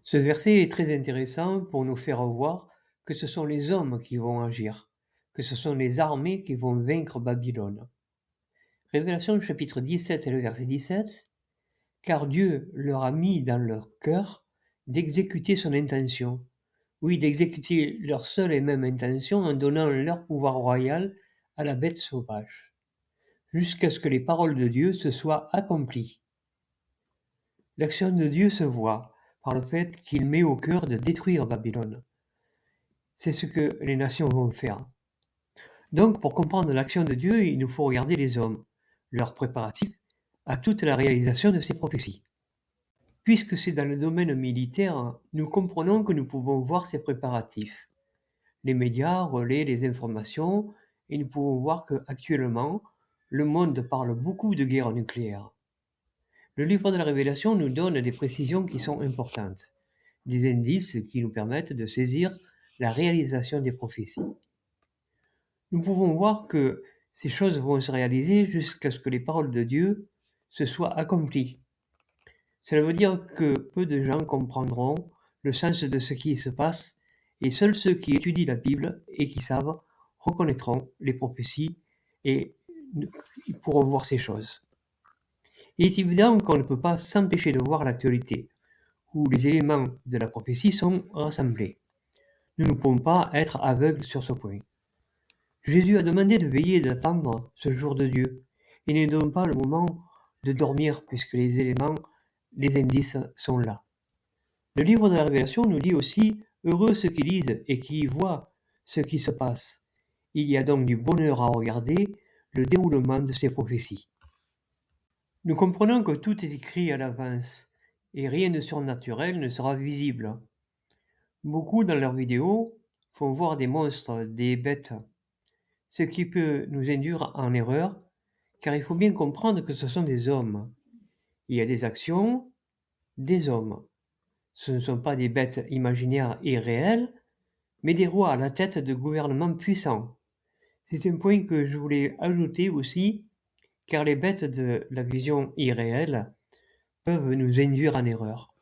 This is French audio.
Ce verset est très intéressant pour nous faire voir que ce sont les hommes qui vont agir, que ce sont les armées qui vont vaincre Babylone. Révélation chapitre 17 et le verset 17. Car Dieu leur a mis dans leur cœur d'exécuter son intention. Oui, d'exécuter leur seule et même intention en donnant leur pouvoir royal à la bête sauvage, jusqu'à ce que les paroles de Dieu se soient accomplies. L'action de Dieu se voit par le fait qu'il met au cœur de détruire Babylone. C'est ce que les nations vont faire. Donc, pour comprendre l'action de Dieu, il nous faut regarder les hommes, leurs préparatifs à toute la réalisation de ces prophéties. Puisque c'est dans le domaine militaire, nous comprenons que nous pouvons voir ces préparatifs. Les médias relaient les informations et nous pouvons voir qu'actuellement, le monde parle beaucoup de guerre nucléaire. Le livre de la Révélation nous donne des précisions qui sont importantes, des indices qui nous permettent de saisir la réalisation des prophéties. Nous pouvons voir que ces choses vont se réaliser jusqu'à ce que les paroles de Dieu se soient accomplies. Cela veut dire que peu de gens comprendront le sens de ce qui se passe et seuls ceux qui étudient la Bible et qui savent reconnaîtront les prophéties et ils pourront voir ces choses. Il est évident qu'on ne peut pas s'empêcher de voir l'actualité, où les éléments de la prophétie sont rassemblés. Nous ne pouvons pas être aveugles sur ce point. Jésus a demandé de veiller et d'attendre ce jour de Dieu. Il n'est donc pas le moment de dormir puisque les éléments, les indices sont là. Le livre de la Révélation nous dit aussi « Heureux ceux qui lisent et qui voient ce qui se passe ». Il y a donc du bonheur à regarder le déroulement de ces prophéties. Nous comprenons que tout est écrit à l'avance et rien de surnaturel ne sera visible. Beaucoup dans leurs vidéos font voir des monstres, des bêtes, ce qui peut nous induire en erreur, car il faut bien comprendre que ce sont des hommes. Il y a des actions, des hommes. Ce ne sont pas des bêtes imaginaires et réelles, mais des rois à la tête de gouvernements puissants. C'est un point que je voulais ajouter aussi, car les bêtes de la vision irréelle peuvent nous induire en erreur.